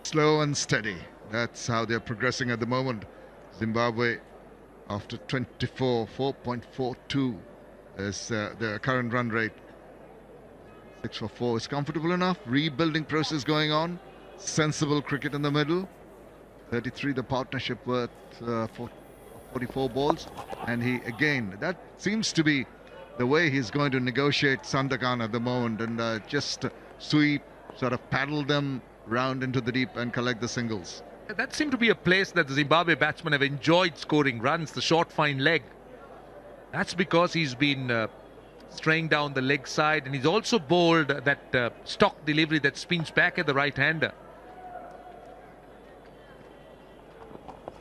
Slow and steady. That's how they're progressing at the moment. Zimbabwe, after 24, 4.42 is their current run rate. 6 for 4 is comfortable enough. Rebuilding process going on. Sensible cricket in the middle. 33 the partnership worth 44 balls. And he again, that seems to be the way he's going to negotiate Sandakan at the moment, and just sweep, sort of paddle them round into the deep and collect the singles. That seemed to be a place that the Zimbabwe batsmen have enjoyed scoring runs, the short fine leg. That's because he's been straying down the leg side, and he's also bowled that stock delivery that spins back at the right-hander.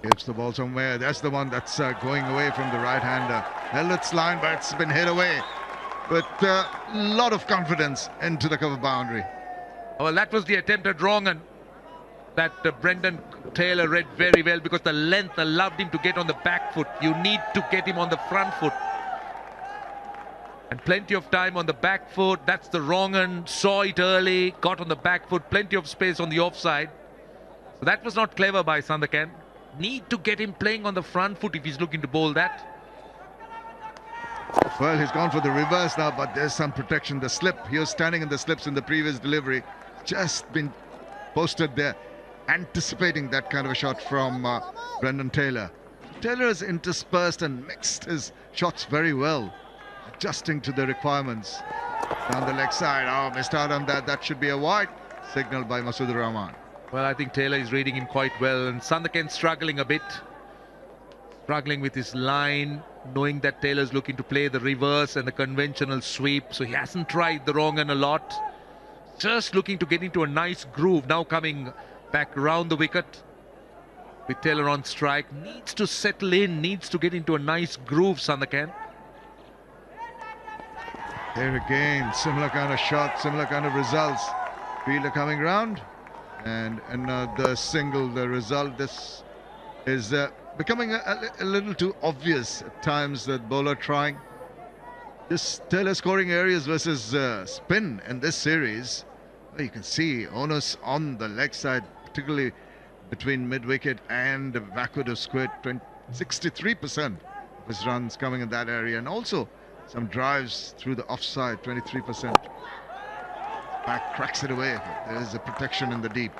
Gives the ball somewhere. That's the one that's going away from the right-hander. Held its line, but it's been hit away. But a lot of confidence into the cover boundary. Well, that was the attempted wrong, and that Brendan Taylor read very well, because the length allowed him to get on the back foot. You need to get him on the front foot. And plenty of time on the back foot. That's the wrong one. Saw it early, got on the back foot, plenty of space on the offside. So that was not clever by Sandakan. Need to get him playing on the front foot if he's looking to bowl that. Well, he's gone for the reverse now, but there's some protection. The slip, he was standing in the slips in the previous delivery. Just been posted there, anticipating that kind of a shot from Brendan Taylor. Taylor has interspersed and mixed his shots very well, adjusting to the requirements. Down the leg side, missed out on that. That should be a wide, signaled by Masood Rahman. Well, I think Taylor is reading him quite well, and Sandakan struggling a bit. Struggling with his line, knowing that Taylor's looking to play the reverse and the conventional sweep, so he hasn't tried the wrong end a lot. Just looking to get into a nice groove. Now coming back round the wicket with Taylor on strike. Needs to settle in, needs to get into a nice groove, Sandakan. There again, similar kind of shot, similar kind of results. Fielder coming round, and another single. The result, this is becoming a little too obvious at times, that bowler trying. Just Taylor scoring areas versus spin in this series. Well, you can see onus on the leg side, particularly between mid-wicket and the backward of square. 63% of his runs coming in that area, and also some drives through the offside, 23%. Back cracks it away. There is a protection in the deep.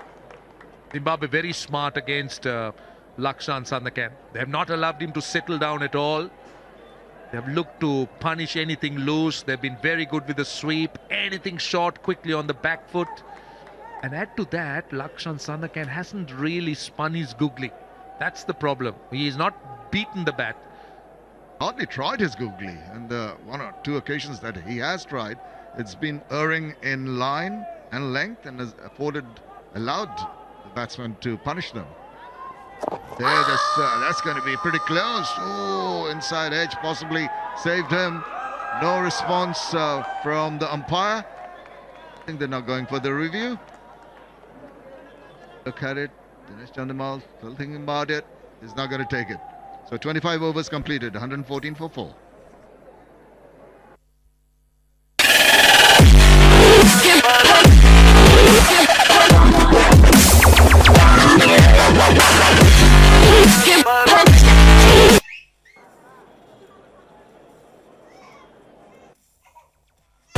Zimbabwe very smart against Lakshan Sandakan. They have not allowed him to settle down at all. They have looked to punish anything loose. They've been very good with the sweep. Anything short, quickly on the back foot. And add to that, Lakshan Sandakan hasn't really spun his googly. That's the problem. He has not beaten the bat. Hardly tried his googly, and one or two occasions that he has tried, it's been erring in line and length, and has allowed the batsman to punish them. There, that's going to be pretty close. Oh, inside edge possibly saved him. No response from the umpire. I think they're not going for the review. Look at it. Dinesh Chandimal still thinking about it. He's not going to take it. So 25 overs completed, 114 for 4.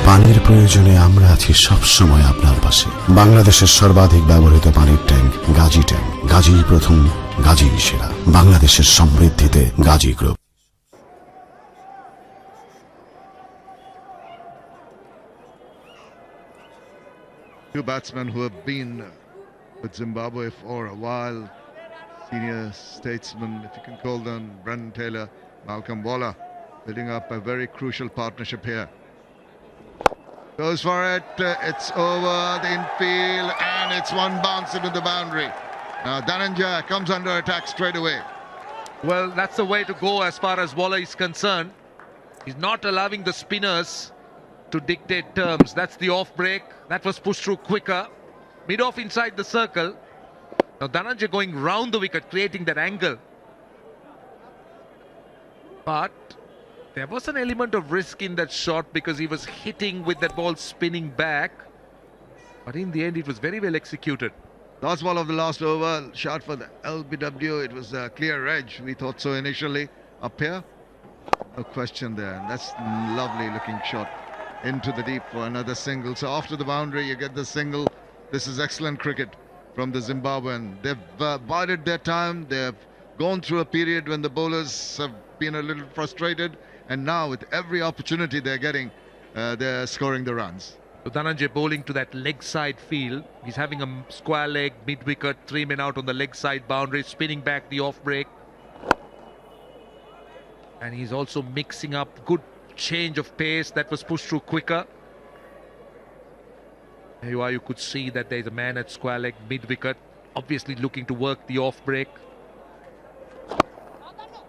পানির প্রয়োজনে আমরা আছি সব সময় আপনার পাশে। বাংলাদেশের সর্বাধিক ব্যবহৃত পানির ট্যাঙ্ক গাজী ট্যাঙ্ক। গাজীই প্রথম, গাজীই সেরা। বাংলাদেশের সমৃদ্ধিতে Gazi group. Two batsmen who have been with Zimbabwe for a while, senior statesmen, if you can call them, Brendan Taylor, Malcolm Waller, building up a very crucial partnership here. Goes for it, it's over the infield, and it's one bounce into the boundary. Now Dhananjaya comes under attack straight away. Well, that's the way to go as far as Waller is concerned. He's not allowing the spinners to dictate terms. That's the off break. That was pushed through quicker. Mid-off inside the circle. Now Dhananjaya going round the wicket, creating that angle. But there was an element of risk in that shot, because he was hitting with that ball spinning back. But in the end, it was very well executed. Last ball of the last over, shot for the LBW. It was a clear edge. We thought so initially. Up here, no question there. And that's lovely looking shot into the deep for another single. So after the boundary, you get the single. This is excellent cricket from the Zimbabwean. They've bided their time. They've gone through a period when the bowlers have been a little frustrated. And now with every opportunity they're getting, they're scoring the runs. So Dhananjay bowling to that leg side field. He's having a square leg, mid-wicket, 3 men out on the leg side boundary, spinning back the off break. And he's also mixing up good change of pace that was pushed through quicker. There you are, you could see that there's a man at square leg, mid-wicket, obviously looking to work the off break.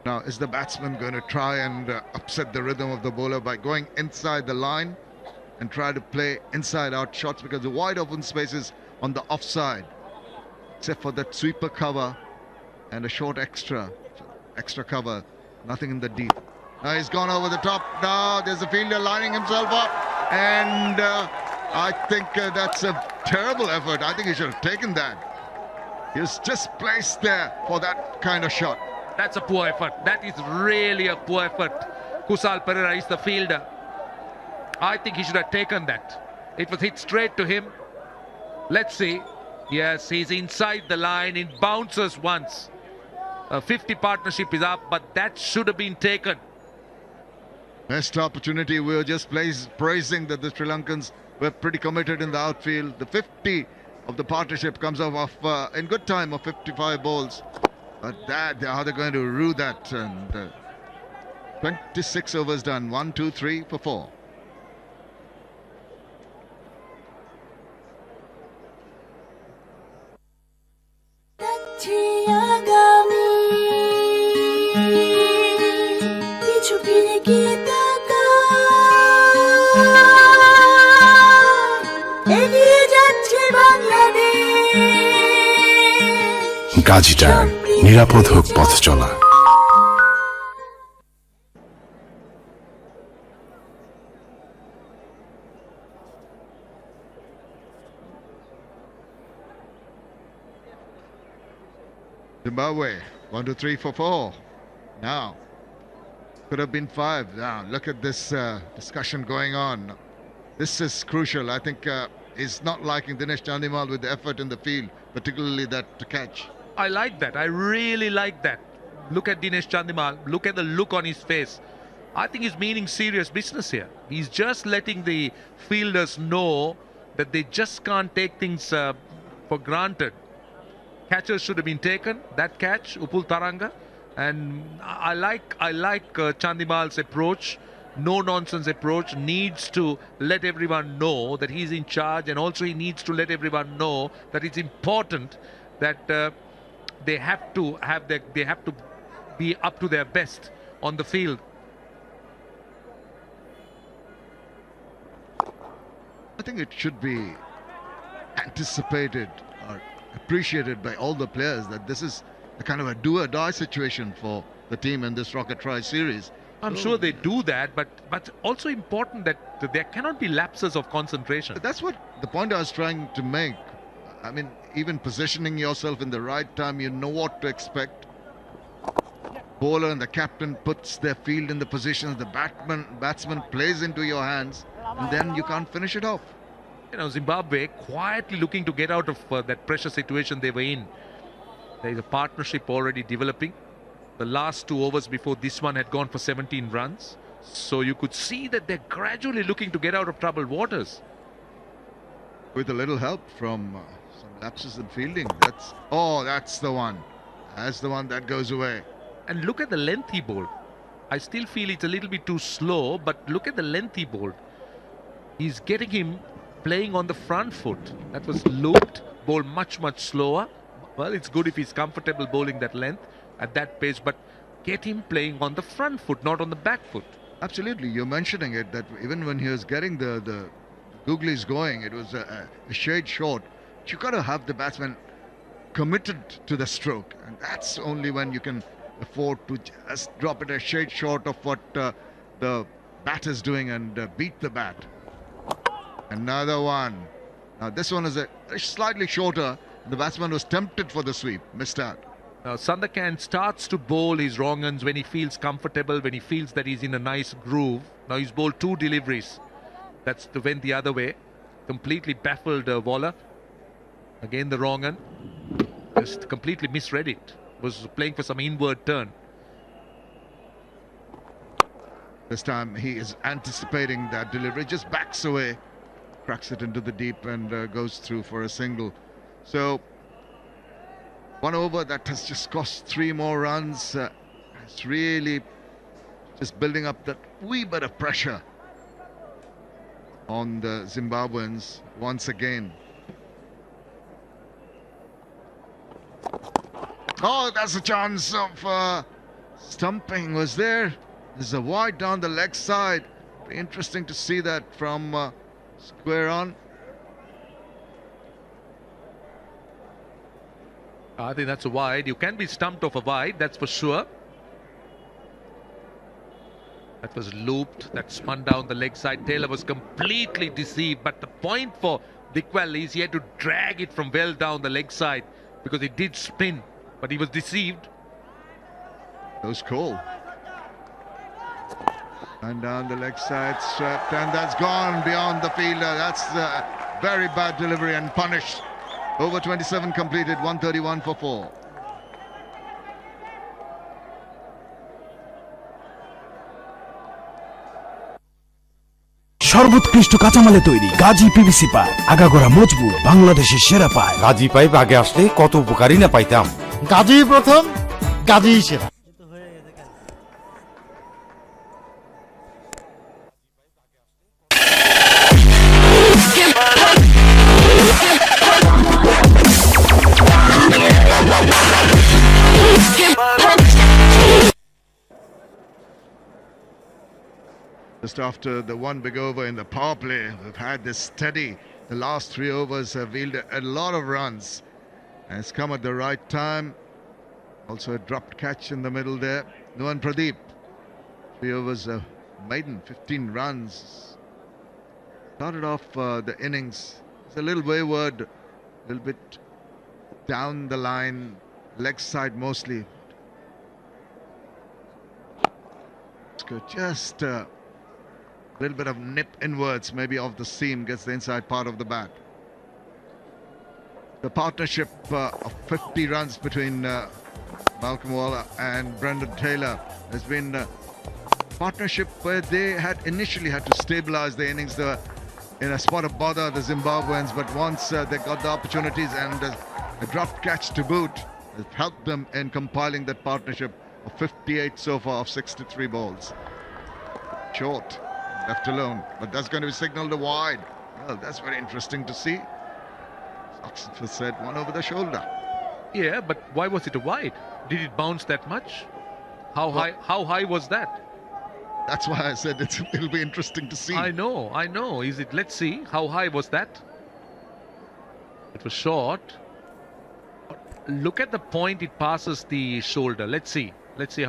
Now, is the batsman going to try and upset the rhythm of the bowler by going inside the line and try to play inside-out shots, because the wide open spaces on the offside, except for that sweeper cover and a short extra cover, nothing in the deep. Now he's gone over the top. Now there's a fielder lining himself up, and I think that's a terrible effort. I think he should have taken that. He was just placed there for that kind of shot. That's a poor effort. That is really a poor effort. Kusal Perera is the fielder. I think he should have taken that. It was hit straight to him. Let's see. Yes, he's inside the line. It bounces once. A 50 partnership is up, but that should have been taken. Best opportunity. We were just praising that the Sri Lankans were pretty committed in the outfield. The 50 of the partnership comes off in good time of 55 balls. But how they're going to rue that. And 26 overs done. 1, 2, 3 for 4. গাজীটার নিরাপদ হোক পথ চলা। Zimbabwe, 1, 2, 3 for 4. Now, could have been 5. Now, look at this discussion going on. This is crucial. I think he's not liking Dinesh Chandimal with the effort in the field, particularly that catch. I like that. I really like that. Look at Dinesh Chandimal. Look at the look on his face. I think he's meaning serious business here. He's just letting the fielders know that they just can't take things for granted. Catches should have been taken. That catch, Upul Taranga. And I like Chandimal's approach. No nonsense approach. Needs to let everyone know that he's in charge, and also he needs to let everyone know that it's important that they have to be up to their best on the field. I think it should be anticipated or appreciated by all the players that this is a kind of a do-or-die situation for the team in this Rocket Try series. I'm sure they do that, but also important that there cannot be lapses of concentration. That's what the point I was trying to make. I mean, even positioning yourself in the right time, you know what to expect. Bowler and the captain puts their field in the positions, the batsman plays into your hands, and then you can't finish it off. You know, Zimbabwe quietly looking to get out of that pressure situation they were in. There is a partnership already developing. The last 2 overs before this one had gone for 17 runs. So you could see that they're gradually looking to get out of troubled waters. With a little help from some lapses in fielding. That's the one. That's the one that goes away. And look at the length he bowled. I still feel it's a little bit too slow, but look at the length he bowled. He's getting him playing on the front foot. That was looped, bowled much slower. Well, it's good if he's comfortable bowling that length at that pace, but get him playing on the front foot, not on the back foot. Absolutely. You're mentioning it, that even when he was getting the googlies going, it was a shade short. You got to have the batsman committed to the stroke, and that's only when you can afford to just drop it a shade short of what the bat is doing and beat the bat. Another one. Now this one is a slightly shorter, The batsman was tempted for the sweep, missed out. Now Sandakan starts to bowl his wrong uns when he feels comfortable, when he feels that he's in a nice groove. Now he's bowled 2 deliveries. That's went the other way. Completely baffled Waller. Again the wrong un. Just completely misread it. Was playing for some inward turn. This time he is anticipating that delivery, just backs away, cracks it into the deep and goes through for a single. So 1 over that has just cost 3 more runs. It's really just building up that wee bit of pressure on the Zimbabweans once again. Oh, that's a chance of stumping. Was there? There's a wide down the leg side. Be interesting to see that from square on. I think that's a wide. You can be stumped off a wide, that's for sure. That was looped, that spun down the leg side. Taylor was completely deceived, but the point for Dickwell is he had to drag it from well down the leg side because it did spin, but he was deceived. That was cool. And down the leg side, swept, and that's gone beyond the fielder. That's a very bad delivery and punished. Over 27 completed, 131 for 4. সর্বোৎকৃষ্ট কাঁচামালে তৈরি Gazi PVC pipe, আগাগোড়া মজবুত, বাংলাদেশের সেরা pipe. Gazi pipe আগে আসলে কত উপকারী না পাইতাম। গাজী প্রথম, গাজী সেরা। Just after the 1 big over in the power play, we've had this steady. The last 3 overs have yielded a lot of runs. And it's come at the right time. Also a dropped catch in the middle there. Nuwan Pradeep. 3 overs, maiden, 15 runs. Started off the innings. It's a little wayward, a little bit down the line, leg side mostly. It's good. Just little bit of nip inwards, maybe off the seam, gets the inside part of the bat. The partnership of 50 runs between Malcolm Waller and Brendan Taylor has been a partnership where they had initially had to stabilize the innings. They were in a spot of bother, the Zimbabweans, but once they got the opportunities and a dropped catch to boot, it helped them in compiling that partnership of 58 so far of 63 balls. Short. Left alone, but that's going to be signalled a wide. Well, that's very interesting to see. Oxford said 1 over the shoulder. Yeah, but why was it a wide? Did it bounce that much? How high was that? That's why I said it'll be interesting to see. I know. Let's see. How high was that? It was short. Look at the point it passes the shoulder. Let's see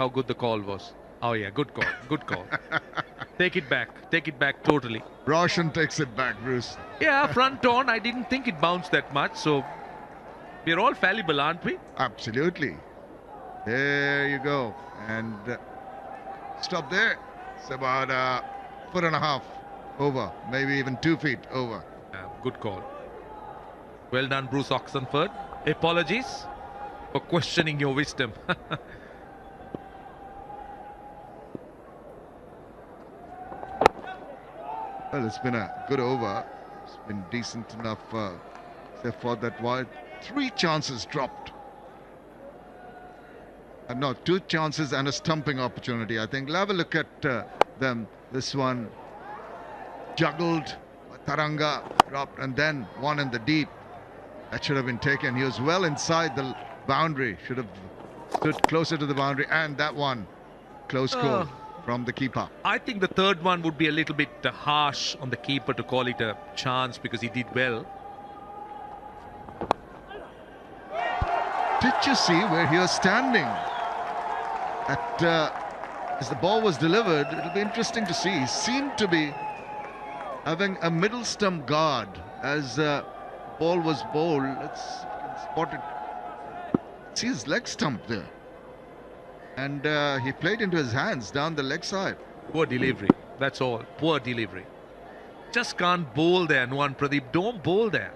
how good the call was. Oh yeah, good call. Take it back totally. Roshan takes it back, Bruce. Yeah, front on, I didn't think it bounced that much, so we're all fallible, aren't we? Absolutely. There you go. And stop there. It's about a 1.5 feet over, maybe even 2 feet over. Good call. Well done, Bruce Oxenford. Apologies for questioning your wisdom. Well, it's been a good over. It's been decent enough, except for that wide. 3 chances dropped. No, 2 chances and a stumping opportunity, I think. We'll have a look at them. This one juggled, Taranga dropped, and then one in the deep. That should have been taken. He was well inside the boundary. Should have stood closer to the boundary. And that one, close call from the keeper. I think the third one would be a little bit harsh on the keeper to call it a chance because he did well. Did you see where he was standing? As the ball was delivered, it'll be interesting to see. He seemed to be having a middle stump guard as ball was bowled. Let's spotted. See his leg stump there. And he played into his hands down the leg side. Poor delivery. That's all. Poor delivery. Just can't bowl there, Nuwan Pradeep. Don't bowl there.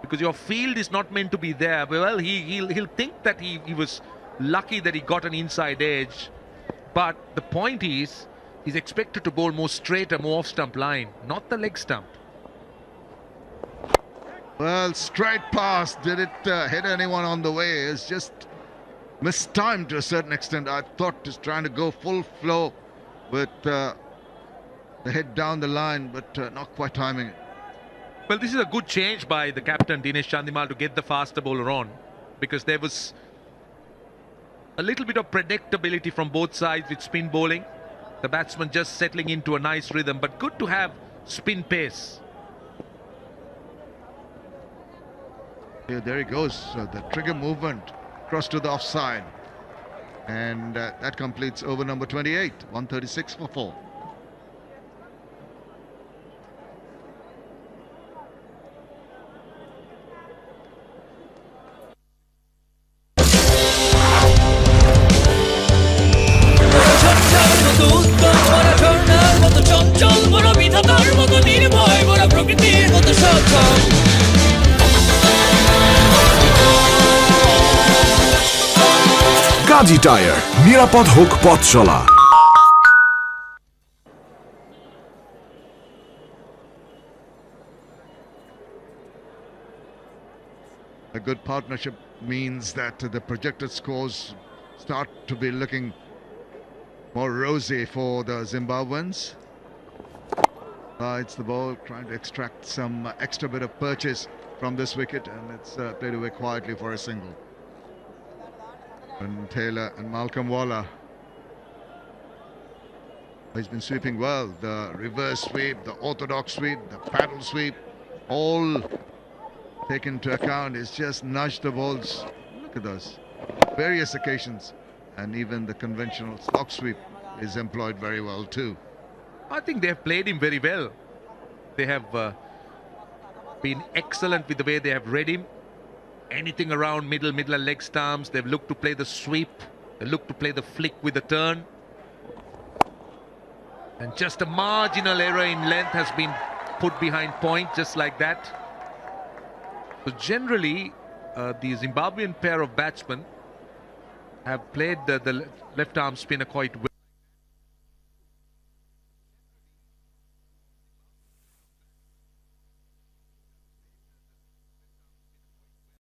Because your field is not meant to be there. Well, he'll think that he was lucky that he got an inside edge. But the point is, he's expected to bowl more straight, more off-stump line, not the leg stump. Well, straight pass. Did it hit anyone on the way? It's just mistimed to a certain extent. I thought he's trying to go full flow with the head down the line, but not quite timing it. Well, this is a good change by the captain, Dinesh Chandimal, to get the faster bowler on, because there was a little bit of predictability from both sides with spin bowling. The batsman just settling into a nice rhythm, but good to have spin pace. Yeah, there he goes. The trigger movement cross to the offside. And that completes over number 28, 136 for 4. Gazi tyre, নিরাপদ হোক পথ চলা। A good partnership means that the projected scores start to be looking more rosy for the Zimbabweans. It's the ball trying to extract some extra bit of purchase from this wicket, and it's played away quietly for a single. And Taylor and Malcolm Waller. He's been sweeping well. The reverse sweep, the orthodox sweep, the paddle sweep, all taken into account. He's just nudged the balls. Look at those. Various occasions. And even the conventional slog sweep is employed very well too. I think they have played him very well. They have been excellent with the way they have read him. Anything around middle and leg stumps. They've looked to play the sweep. They look to play the flick with the turn. And just a marginal error in length has been put behind point, just like that. So generally, the Zimbabwean pair of batsmen have played the left arm spinner quite well.